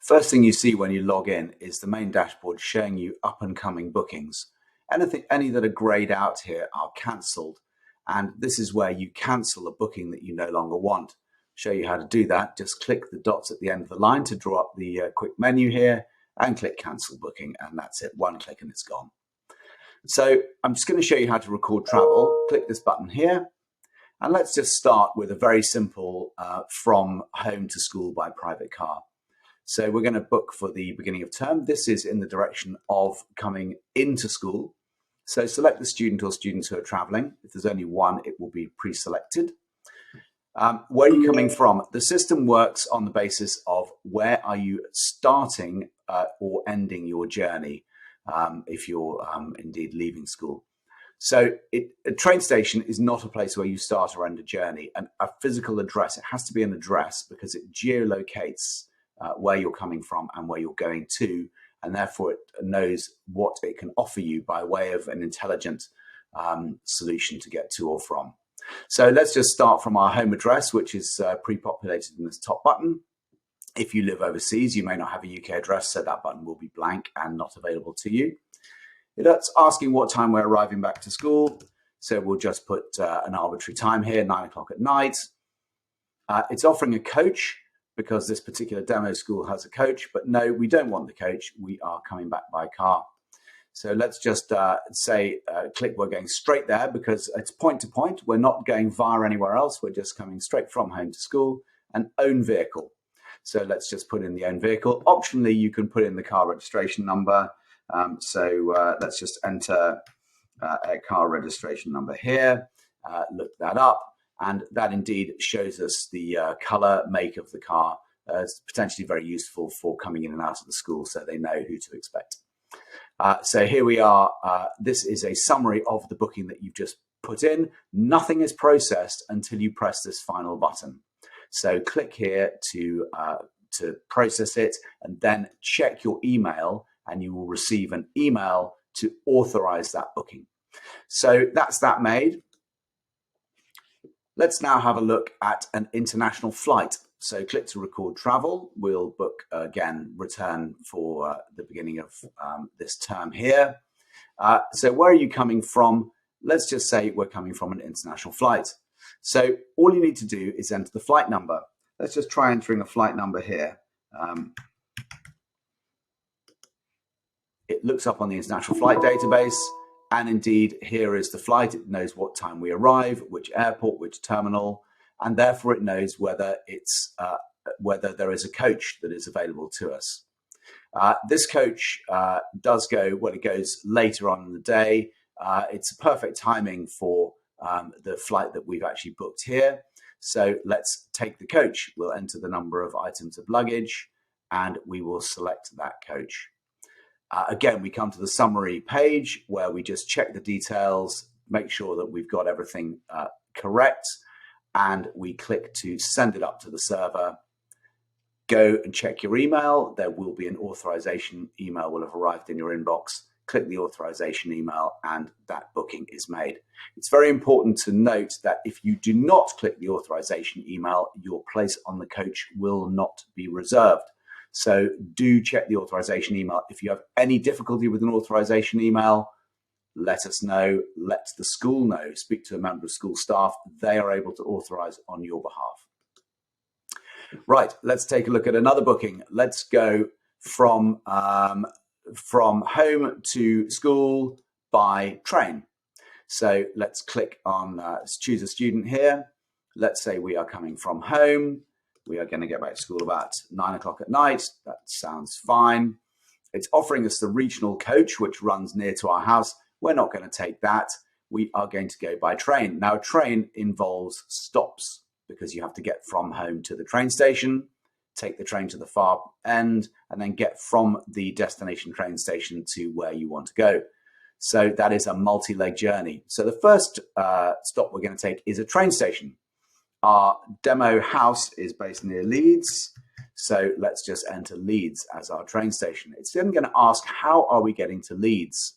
First thing you see when you log in is the main dashboard showing you up and coming bookings. Any that are grayed out here are cancelled, and this is where you cancel a booking that you no longer want. Show you how to do that. Just click the dots at the end of the line to draw up the quick menu here and click cancel booking, and that's it. One click and it's gone. So I'm just going to show you how to record travel. Click this button here, and let's just start with a very simple from home to school by private car. So we're going to book for the beginning of term. This is in the direction of coming into school. So select the student or students who are traveling. If there's only one, it will be pre-selected. Where are you coming from? The system works on the basis of where are you starting or ending your journey if you're indeed leaving school. So a train station is not a place where you start or end a journey. And a physical address, it has to be an address because it geolocates where you're coming from and where you're going to, and therefore it knows what it can offer you by way of an intelligent solution to get to or from. So let's just start from our home address, which is pre-populated in this top button. If you live overseas, you may not have a UK address, so that button will be blank and not available to you. It's asking what time we're arriving back to school, so we'll just put an arbitrary time here, 9 o'clock at night. It's offering a coach, because this particular demo school has a coach, but no, we don't want the coach. We are coming back by car. So let's just click, we're going straight there because it's point to point. We're not going via anywhere else. We're just coming straight from home to school and own vehicle. So let's just put in the own vehicle. Optionally, you can put in the car registration number. Let's just enter a car registration number here, look that up. And that indeed shows us the color, make of the car. It's potentially very useful for coming in and out of the school so they know who to expect. So here we are. This is a summary of the booking that you've just put in. Nothing is processed until you press this final button. So click here to process it, and then check your email, and you will receive an email to authorize that booking. So that's that made. Let's now have a look at an international flight. So click to record travel. We'll book again, return for the beginning of this term here. So where are you coming from? Let's just say we're coming from an international flight. So all you need to do is enter the flight number. Let's just try entering a flight number here. It looks up on the international flight database. And indeed, here is the flight. It knows what time we arrive, which airport, which terminal, and therefore it knows whether whether there is a coach that is available to us. This coach does go, well, it goes later on in the day. It's a perfect timing for the flight that we've actually booked here. So let's take the coach. We'll enter the number of items of luggage, and we will select that coach. Again, we come to the summary page where we just check the details, make sure that we've got everything correct, and we click to send it up to the server. Go and check your email. There will be an authorization email will have arrived in your inbox. Click the authorization email, and that booking is made. It's very important to note that if you do not click the authorization email, your place on the coach will not be reserved. So do check the authorization email. If you have any difficulty with an authorization email, let us know, let the school know, speak to a member of school staff. They are able to authorize on your behalf. Right, let's take a look at another booking. Let's go from home to school by train. So let's click on, let's choose a student here. Let's say we are coming from home. We are going to get back to school about 9 o'clock at night. That sounds fine. It's offering us the regional coach, which runs near to our house. We're not going to take that. We are going to go by train. Now, a train involves stops because you have to get from home to the train station, take the train to the far end, and then get from the destination train station to where you want to go. So that is a multi-leg journey. So the first stop we're going to take is a train station. Our demo house is based near Leeds. So let's just enter Leeds as our train station. It's then going to ask, how are we getting to Leeds?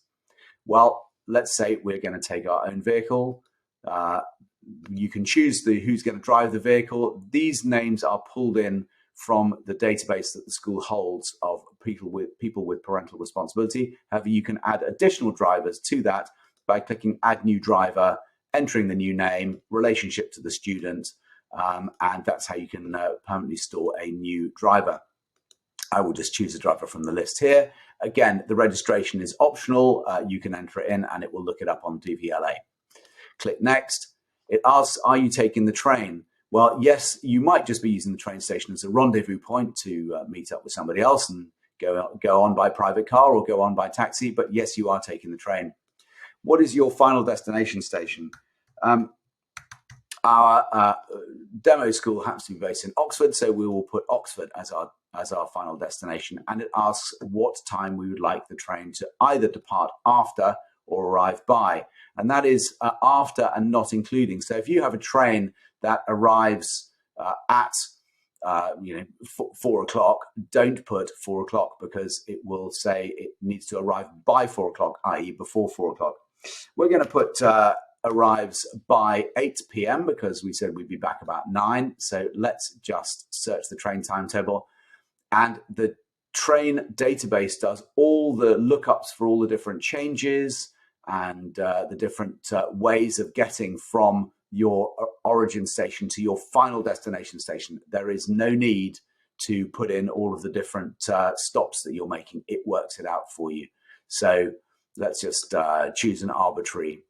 Well, let's say we're going to take our own vehicle. You can choose who's going to drive the vehicle. These names are pulled in from the database that the school holds of people with parental responsibility. However, you can add additional drivers to that by clicking Add New Driver, entering the new name, relationship to the student, and that's how you can permanently store a new driver. I will just choose a driver from the list here. Again, the registration is optional. You can enter it in and it will look it up on DVLA. Click Next. It asks, are you taking the train? Well, yes, you might just be using the train station as a rendezvous point to meet up with somebody else and go on by private car or go on by taxi, but yes, you are taking the train. What is your final destination station? Our demo school happens to be based in Oxford, so we will put Oxford as our final destination, and it asks what time we would like the train to either depart after or arrive by, and that is after and not including. So if you have a train that arrives at 4 o'clock, don't put 4 o'clock because it will say it needs to arrive by 4 o'clock, i.e. before 4 o'clock. We're going to put arrives by 8 p.m. because we said we'd be back about 9. So let's just search the train timetable. And the train database does all the lookups for all the different changes and the different ways of getting from your origin station to your final destination station. There is no need to put in all of the different stops that you're making. It works it out for you. So let's just choose an arbitrary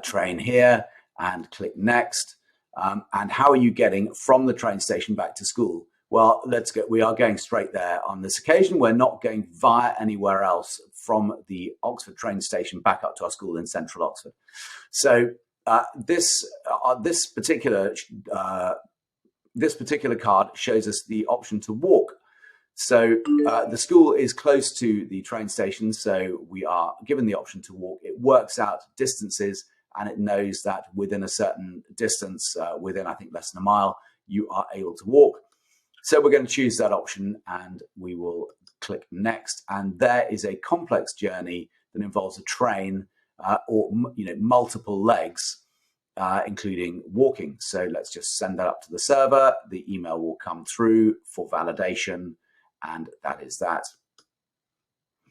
train here and click Next. And how are you getting from the train station back to school? Well, we are going straight there on this occasion. We're not going via anywhere else from the Oxford train station back up to our school in central Oxford. So this particular card shows us the option to walk. So the school is close to the train station, so we are given the option to walk. It works out distances, and it knows that within a certain distance, within I think less than a mile, you are able to walk. So we're going to choose that option, and we will click Next. And there is a complex journey that involves a train or multiple legs, including walking. So let's just send that up to the server. The email will come through for validation. And that is that.